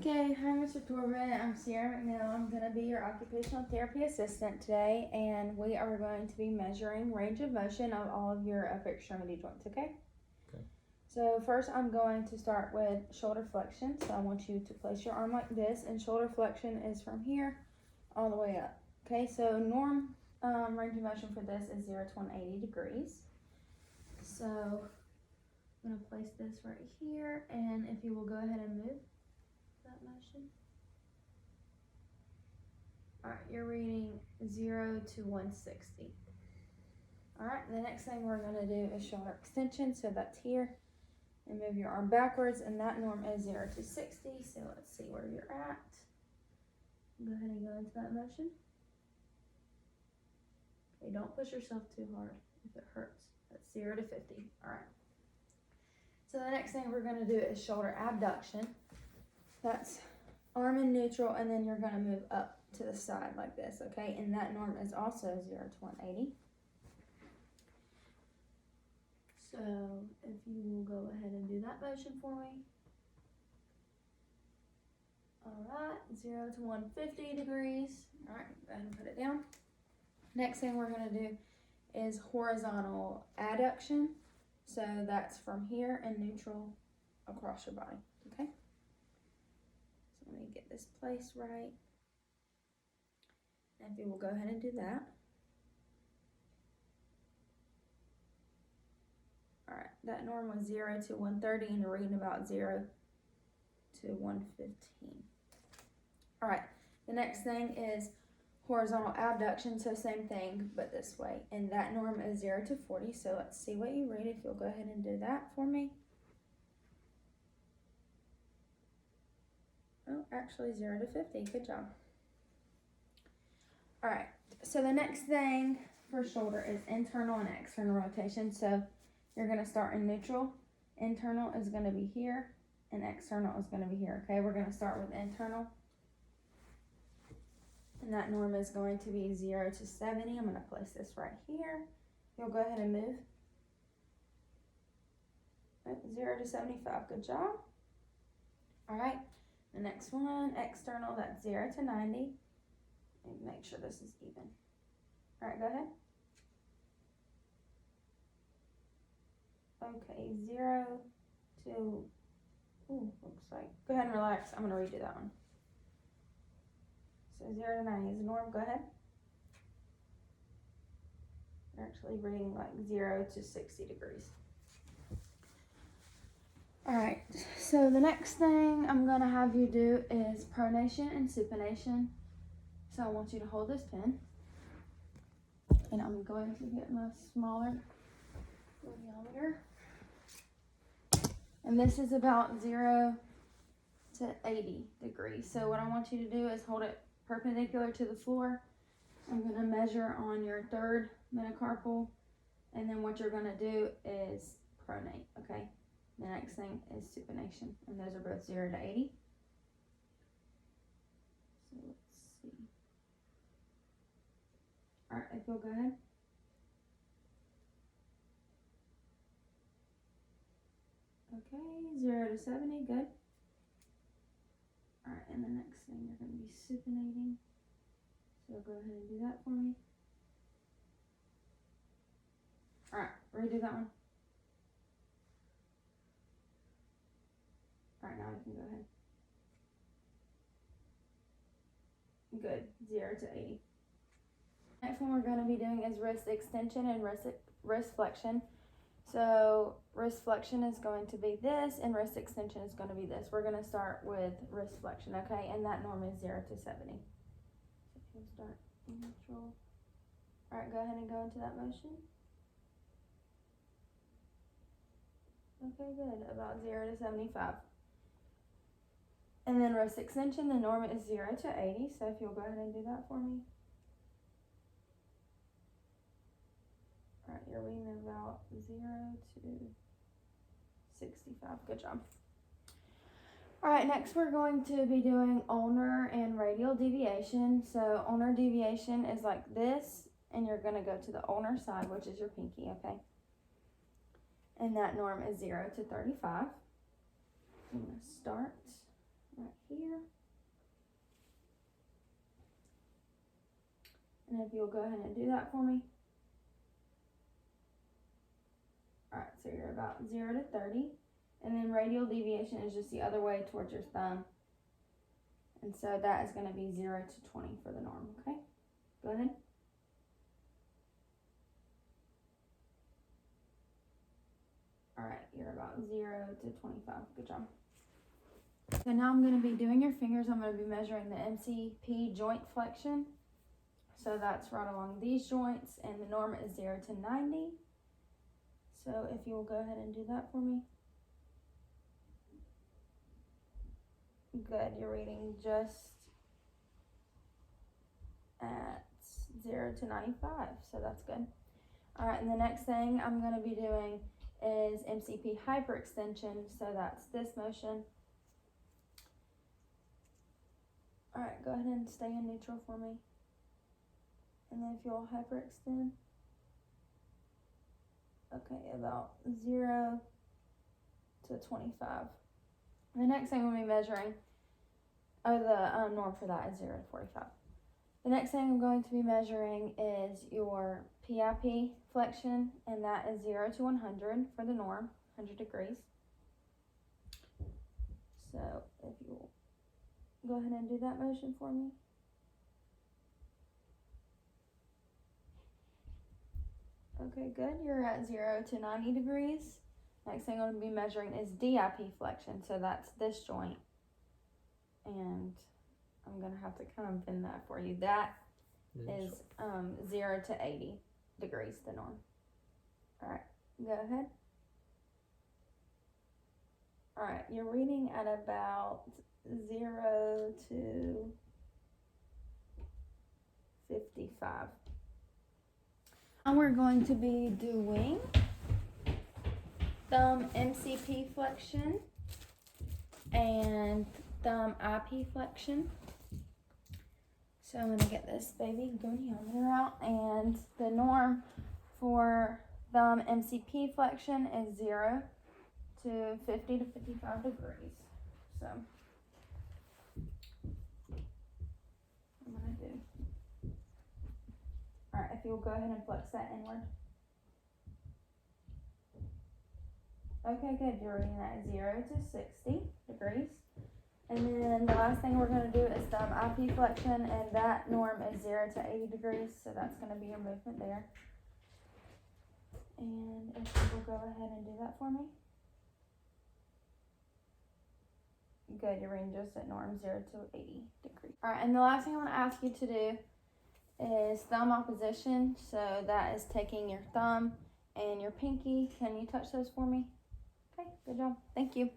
Okay, hi Mr. Torvin. I'm Sierra McNeil. I'm going to be your occupational therapy assistant today, and we are going to be measuring range of motion of all of your upper extremity joints, okay? Okay. So first I'm going to start with shoulder flexion. So I want you to place your arm like this, and shoulder flexion is from here all the way up. Okay, so norm range of motion for this is 0 to 180 degrees. So I'm going to place this right here, and if you will go ahead and move that motion. Alright, you're reading 0 to 160. Alright, the next thing we're going to do is shoulder extension, so that's here. And move your arm backwards, and that norm is 0 to 60, so let's see where you're at. Go ahead and go into that motion. Okay, don't push yourself too hard if it hurts. That's 0 to 50. Alright. So the next thing we're going to do is shoulder abduction. That's arm in neutral, and then you're going to move up to the side like this, okay? And that norm is also 0 to 180. So if you will go ahead and do that motion for me. Alright, 0 to 150 degrees. Alright, go ahead and put it down. Next thing we're going to do is horizontal adduction. So that's from here and neutral across your body, okay? So let me get this place right. And if you will go ahead and do that. Alright, that norm was 0 to 130, and you're reading about 0 to 115. Alright, the next thing is horizontal abduction, so same thing, but this way. And that norm is 0 to 40, so let's see what you read if you'll go ahead and do that for me. Oh, actually 0 to 50, good job. Alright, so the next thing for shoulder is internal and external rotation. So you're going to start in neutral. Internal is going to be here, and external is going to be here, okay? We're going to start with internal. And that norm is going to be 0 to 70. I'm going to place this right here. You'll go ahead and move. 0 to 75, good job. Alright, the next one, external, that's 0 to 90. And make sure this is even. Alright, go ahead. Okay, 0 to, looks like, go ahead and relax. I'm going to redo that one. So 0 to 90 is the norm. Go ahead. You're actually reading like 0 to 60 degrees. Alright, so the next thing I'm going to have you do is pronation and supination. So I want you to hold this pen. And I'm going to get my smaller radiometer. And this is about 0 to 80 degrees. So what I want you to do is hold it perpendicular to the floor. I'm going to measure on your third metacarpal, and then what you're going to do is pronate, okay? The next thing is supination, and those are both 0 to 80. So let's see. Alright, if you'll go ahead. Okay, 0 to 70, good. Alright, and the next thing you're going to be supinating. So go ahead and do that for me. Alright, redo that one. Alright, now you can go ahead. Good, 0 to 80. Next one we're going to be doing is wrist extension and wrist flexion. So wrist flexion is going to be this, and wrist extension is going to be this. We're going to start with wrist flexion, okay? And that norm is 0 to 70. So we'll start in neutral. Alright, go ahead and go into that motion. Okay, good. About 0 to 75. And then wrist extension, the norm is 0 to 80. So if you'll go ahead and do that for me. Alright, you're reading about 0 to 65. Good job. Alright, next we're going to be doing ulnar and radial deviation. So ulnar deviation is like this, and you're going to go to the ulnar side, which is your pinky, okay? And that norm is 0 to 35. I'm going to start right here. And if you'll go ahead and do that for me. Alright, so you're about 0 to 30. And then radial deviation is just the other way towards your thumb. And so that is going to be 0 to 20 for the norm, okay? Go ahead. Alright, you're about 0 to 25. Good job. So now I'm going to be doing your fingers. I'm going to be measuring the MCP joint flexion. So that's right along these joints, and the norm is 0 to 90. So if you will go ahead and do that for me. Good, you're reading just at 0 to 95, so that's good. All right, and the next thing I'm going to be doing is MCP hyperextension, so that's this motion. All right, go ahead and stay in neutral for me. And then if you'll hyperextend. Okay, about 0 to 25. The next thing we'll be measuring, the norm for that is 0 to 45. The next thing I'm going to be measuring is your PIP flexion, and that is 0 to 100 for the norm, 100 degrees. So if you'll go ahead and do that motion for me. Okay, good. You're at 0 to 90 degrees. Next thing I'm going to be measuring is DIP flexion. So that's this joint. And I'm going to have to kind of bend that for you. That is 0 to 80 degrees, the norm. All right, go ahead. All right, you're reading at about 0 to 55. And we're going to be doing thumb MCP flexion and thumb IP flexion. So I'm going to get this baby goniometer out, and the norm for thumb MCP flexion is 0 to 50 to 55 degrees. So I'm going to do. Alright, if you'll go ahead and flex that inward. Okay, good. You're reading at 0 to 60 degrees. And then the last thing we're going to do is thumb IP flexion, and that norm is 0 to 80 degrees, so that's going to be your movement there. And if you will go ahead and do that for me. Good, you're reading just at norm 0 to 80 degrees. Alright, and the last thing I want to ask you to do is thumb opposition. So that is taking your thumb and your pinky. Can you touch those for me? Okay, good job. Thank you.